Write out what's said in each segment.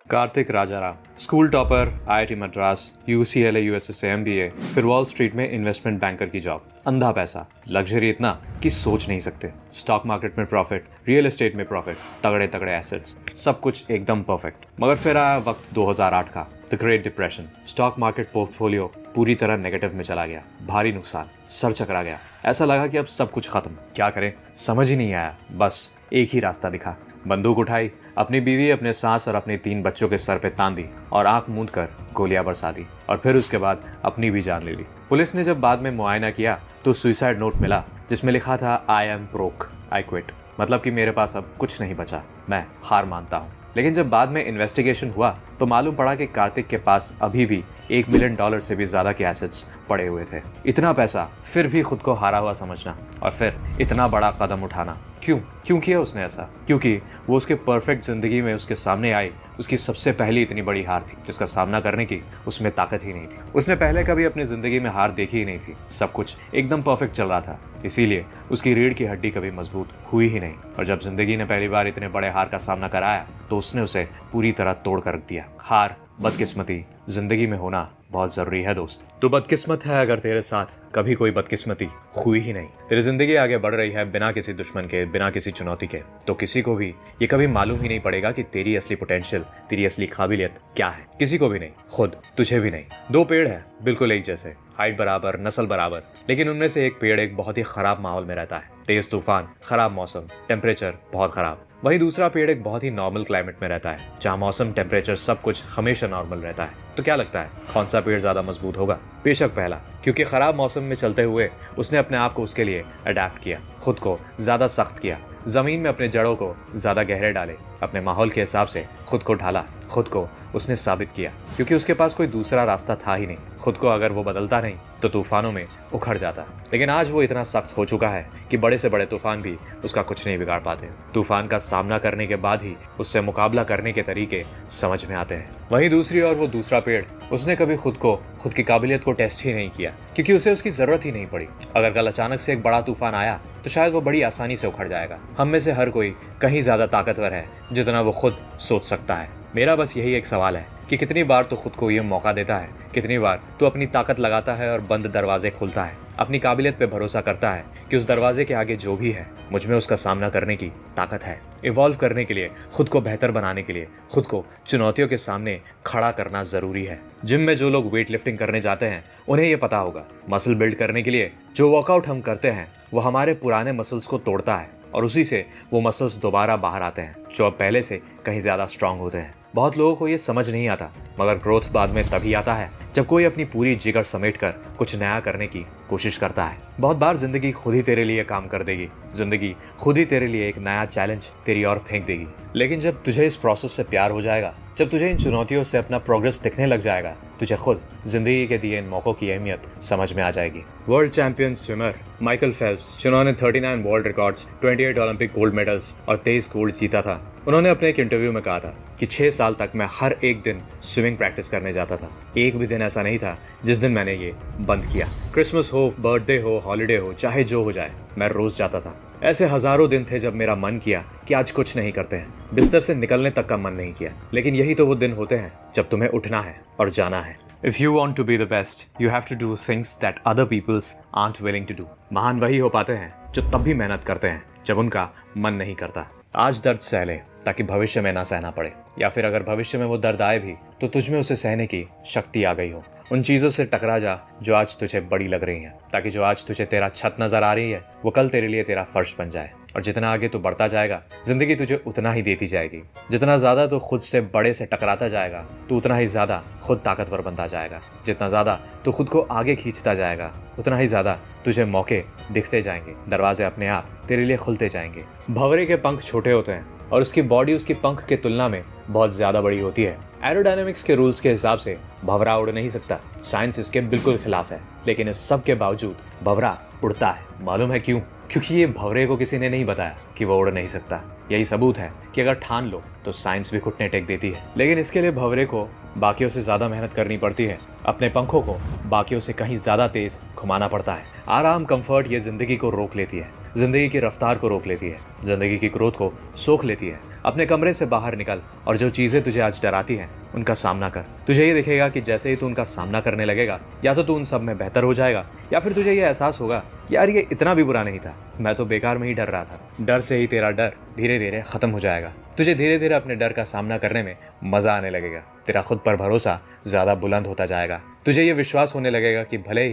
Kartik Rajaram, school topper, IIT Madras, UCLA USA से MBA, फिर wall street में इन्वेस्टमेंट बैंकर की जॉब। अंधा पैसा, लग्जरी इतना कि सोच नहीं सकते। स्टॉक मार्केट में प्रॉफिट, रियल एस्टेट में प्रॉफिट, तगड़े तगड़े एसेट्स, सब कुछ एकदम परफेक्ट। मगर फिर आया वक्त 2008 का, the great depression. Stock market portfolio पूरी तरह नेगेटिव में चला गया, भारी नुकसान, सर चकरा गया। ऐसा लगा कि अब सब कुछ खत्म, क्या करें समझ ही नहीं आया। बस एक ही रास्ता दिखा, बंदूक उठाई, अपनी बीवी, अपने सास और अपने 3 बच्चों के सर पे तान दी और आंख मूंद कर गोलियां बरसा दी और फिर उसके बाद अपनी भी जान ले ली। पुलिस ने जब बाद में मुआयना किया तो सुसाइड नोट मिला जिसमें लिखा था I am broke, I quit, मतलब कि मेरे पास अब कुछ नहीं बचा, मैं हार मानता हूँ। लेकिन जब बाद में इन्वेस्टिगेशन हुआ तो मालूम पड़ा कि कार्तिक के पास अभी भी $1 मिलियन से भी ज्यादा के एसेट्स पड़े हुए थे। इतना पैसा, फिर भी खुद को हारा हुआ समझना और फिर इतना बड़ा कदम उठाना। क्यों किया उसने ऐसा? क्योंकि वो उसके परफेक्ट जिंदगी में उसके सामने आई उसकी सबसे पहली इतनी बड़ी हार थी जिसका सामना करने की उसमें ताकत ही नहीं थी। उसने पहले कभी अपनी जिंदगी में हार देखी ही नहीं थी। सब कुछ एकदम परफेक्ट चल रहा था, इसीलिए उसकी रीढ़ की हड्डी कभी मजबूत हुई ही नहीं। और जब जिंदगी ने पहली बार इतने बड़े हार का सामना कराया तो उसने उसे पूरी तरह तोड़ कर रख दिया। हार, बदकिस्मती जिंदगी में होना बहुत जरूरी है दोस्त। तो बदकिस्मत है अगर तेरे साथ कभी कोई बदकिस्मती हुई ही नहीं। तेरी जिंदगी आगे बढ़ रही है बिना किसी दुश्मन के, बिना किसी चुनौती के, तो किसी को भी ये कभी मालूम ही नहीं पड़ेगा कि तेरी असली पोटेंशियल, तेरी असली काबिलियत क्या है। किसी को भी नहीं, खुद तुझे भी नहीं। 2 पेड़ हैं बिल्कुल एक जैसे, हाइट बराबर, नस्ल बराबर, लेकिन उनमें से एक पेड़ एक बहुत ही खराब माहौल में रहता है, तेज तूफान, खराब मौसम, टेम्परेचर बहुत खराब। वहीं दूसरा पेड़ एक बहुत ही नॉर्मल क्लाइमेट में रहता है जहाँ मौसम, टेम्परेचर सब कुछ हमेशा नॉर्मल रहता है। तो क्या लगता है कौन सा पेड़ ज्यादा मजबूत होगा? बेशक पहला, क्योंकि खराब मौसम में चलते हुए उसने अपने आप को उसके लिए अडेप्ट किया, खुद को ज्यादा सख्त किया, जमीन में अपने जड़ों को ज्यादा गहरे डाले, अपने माहौल के हिसाब से खुद को ढाला, खुद को उसने साबित किया, क्योंकि उसके पास कोई दूसरा रास्ता था ही नहीं। खुद को अगर वो बदलता नहीं तो तूफानों में उखड़ जाता। लेकिन आज वो इतना सख्त हो चुका है कि बड़े से बड़े तूफान भी उसका कुछ नहीं बिगाड़ पाते। तूफान का सामना करने के बाद ही उससे मुकाबला करने के तरीके समझ में आते हैं। वहीं दूसरी ओर वो दूसरा पेड़, उसने कभी खुद की काबिलियत को टेस्ट ही नहीं किया, क्योंकि उसे उसकी जरूरत ही नहीं पड़ी। अगर कल अचानक से एक बड़ा तूफान आया तो शायद वो बड़ी आसानी से उखड़ जाएगा। हम में से हर कोई कहीं ज्यादा ताकतवर है जितना वो खुद सोच सकता है। मेरा बस यही एक सवाल है कि कितनी बार तो खुद को ये मौका देता है, कितनी बार तो अपनी ताकत लगाता है और बंद दरवाजे खोलता है, अपनी काबिलियत पे भरोसा करता है कि उस दरवाजे के आगे जो भी है मुझ में उसका सामना करने की ताकत है। इवॉल्व करने के लिए, खुद को बेहतर बनाने के लिए, खुद को चुनौतियों के सामने खड़ा करना जरूरी है। जिम में जो लोग वेट लिफ्टिंग करने जाते हैं उन्हें ये पता होगा, मसल बिल्ड करने के लिए जो वर्कआउट हम करते हैं वो हमारे पुराने मसल्स को तोड़ता है और उसी से वो मसल्स दोबारा बाहर आते हैं जो अब पहले से कहीं ज्यादा स्ट्रांग होते हैं। बहुत लोगों को ये समझ नहीं आता, मगर ग्रोथ बाद में तभी आता है जब कोई अपनी पूरी जिगर समेटकर कुछ नया करने की कोशिश करता है। बहुत बार जिंदगी खुद ही तेरे लिए काम कर देगी, जिंदगी खुद ही तेरे लिए एक नया चैलेंज तेरी ओर फेंक देगी। लेकिन जब तुझे इस प्रोसेस से प्यार हो जाएगा, जब तुझे इन चुनौतियों से अपना प्रोग्रेस दिखने लग जाएगा, तुझे खुद जिंदगी के दिए इन मौकों की अहमियत समझ में आ जाएगी। World champion swimmer Michael Phelps, जिन्होंने 39 world records, 28 Olympic gold medals और 23 गोल्ड जीता था, उन्होंने अपने एक इंटरव्यू में कहा था कि 6 साल तक मैं हर एक दिन स्विमिंग प्रैक्टिस करने जाता था। एक भी दिन ऐसा नहीं था जिस दिन मैंने ये बंद किया। क्रिसमस हो, बर्थडे हो, हॉलीडे हो, चाहे जो हो जाए, मैं रोज जाता था। ऐसे हजारों दिन थे जब मेरा मन किया कि आज कुछ नहीं करते हैं, बिस्तर से निकलने तक का मन नहीं किया। लेकिन यही तो वो दिन होते हैं जब तुम्हें उठना है और जाना है। If you want to be the best, you have to do things that other peoples aren't willing to do. महान वही हो पाते हैं जो तब भी मेहनत करते हैं जब उनका मन नहीं करता। आज दर्द सह ले ताकि भविष्य में ना सहना पड़े, या फिर अगर भविष्य में वो दर्द आए भी तो तुझमें उसे सहने की शक्ति आ गई हो। उन चीजों से टकरा जा जो आज तुझे बड़ी लग रही हैं, ताकि जो आज तुझे तेरा छत नजर आ रही है वो कल तेरे लिए तेरा फर्श बन जाए। और जितना आगे तू बढ़ता जाएगा, जिंदगी तुझे उतना ही देती जाएगी। जितना ज्यादा तू खुद से बड़े से टकराता जाएगा, तू उतना ही ज्यादा खुद ताकतवर बनता जाएगा। जितना ज्यादा तू खुद को आगे खींचता जाएगा, उतना ही ज्यादा तुझे मौके दिखते जाएंगे, दरवाजे अपने आप तेरे लिए खुलते जाएंगे। भंवरे के पंख छोटे होते हैं और उसकी बॉडी उसकी पंख के तुलना में बहुत ज्यादा बड़ी होती है। एरोडायनेमिक्स के रूल्स के हिसाब से भंवरा उड़ नहीं सकता, साइंस इसके बिल्कुल खिलाफ है। लेकिन इस सब के बावजूद भंवरा उड़ता है। मालूम है क्यों? क्योंकि ये भंवरे को किसी ने नहीं बताया कि वो उड़ नहीं सकता। यही सबूत है कि अगर ठान लो तो साइंस भी घुटने टेक देती है। लेकिन इसके लिए भंवरे को बाकियों से ज्यादा मेहनत करनी पड़ती है, अपने पंखों को बाकियों से कहीं ज्यादा तेज घुमाना पड़ता है। आराम, कंफर्ट ये जिंदगी को रोक लेती है, जिंदगी की रफ्तार को रोक लेती है, जिंदगी की ग्रोथ को सोख लेती है। अपने कमरे से बाहर निकल और जो चीजें तुझे आज डराती हैं उनका सामना कर। तुझे ये दिखेगा कि जैसे ही तू उनका सामना करने लगेगा, या तो तू उन सब में बेहतर हो जाएगा, या फिर तुझे ये एहसास होगा यार ये इतना भी बुरा नहीं था, मैं तो बेकार में ही डर रहा था। डर से ही तेरा डर धीरे धीरे खत्म हो जाएगा। तुझे धीरे धीरे अपने डर का सामना करने में मजा आने लगेगा। तेरा खुद पर भरोसा ज्यादा बुलंद होता जाएगा। तुझे ये विश्वास होने लगेगा कि भले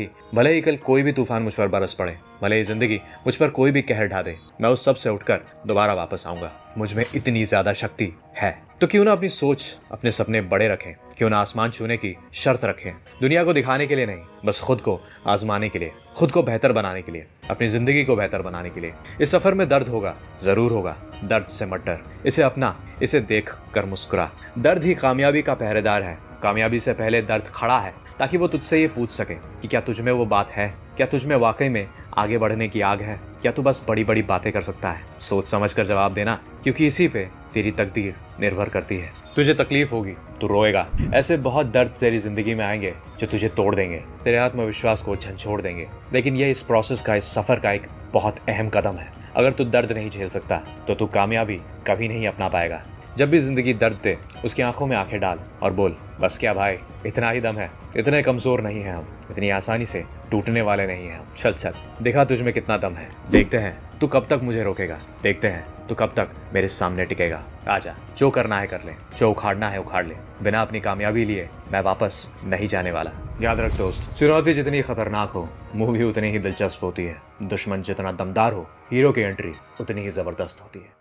ही कल कोई भी तूफान मुझ पर बरस पड़े, भले ही जिंदगी मुझ पर कोई भी कहर ढा दे, मैं उस सब से उठकर दोबारा वापस आऊंगा। मुझ में इतनी ज्यादा शक्ति है। तो क्यों ना अपनी सोच, अपने सपने बड़े रखें, क्यों ना आसमान छूने की शर्त रखें। दुनिया को दिखाने के लिए नहीं, बस खुद को आजमाने के लिए, खुद को बेहतर बनाने के लिए, अपनी जिंदगी को बेहतर बनाने के लिए। इस सफर में दर्द होगा, जरूर होगा। दर्द से मत डर, इसे अपना, इसे देख कर मुस्कुरा। दर्द ही कामयाबी का पहरेदार है। कामयाबी से पहले दर्द खड़ा है ताकि वो तुझसे ये पूछ सके कि क्या तुझ में वो बात है, क्या तुझ में वाकई में आगे बढ़ने की आग है, क्या तू बस बड़ी बड़ी बातें कर सकता है। सोच समझ कर जवाब देना, क्योंकि इसी पे तेरी तकदीर निर्भर करती है। तुझे तकलीफ होगी, तू रोएगा। ऐसे बहुत दर्द तेरी जिंदगी में आएंगे जो तुझे तोड़ देंगे, तेरे आत्मविश्वास को झंझोड़ देंगे। लेकिन ये इस प्रोसेस का, इस सफर का एक बहुत अहम कदम है। अगर तू दर्द नहीं झेल सकता तो तू कामयाबी कभी नहीं अपना पाएगा। जब भी जिंदगी दर्द दे, उसकी आंखों में आंखें डाल और बोल, बस क्या भाई, इतना ही दम है, इतने कमजोर नहीं है हम, इतनी आसानी से टूटने वाले नहीं है हम। चल चल, देखा तुझ में कितना दम है। देखते हैं तू कब तक मुझे रोकेगा, देखते हैं तू कब तक मेरे सामने टिकेगा। आजा, जो करना है कर ले, जो उखाड़ना है उखाड़ ले। बिना अपनी कामयाबी लिए मैं वापस नहीं जाने वाला। याद रख दोस्त, चुनौती जितनी खतरनाक हो, मूवी उतनी ही दिलचस्प होती है। दुश्मन जितना दमदार हो, हीरो की एंट्री उतनी ही जबरदस्त होती है।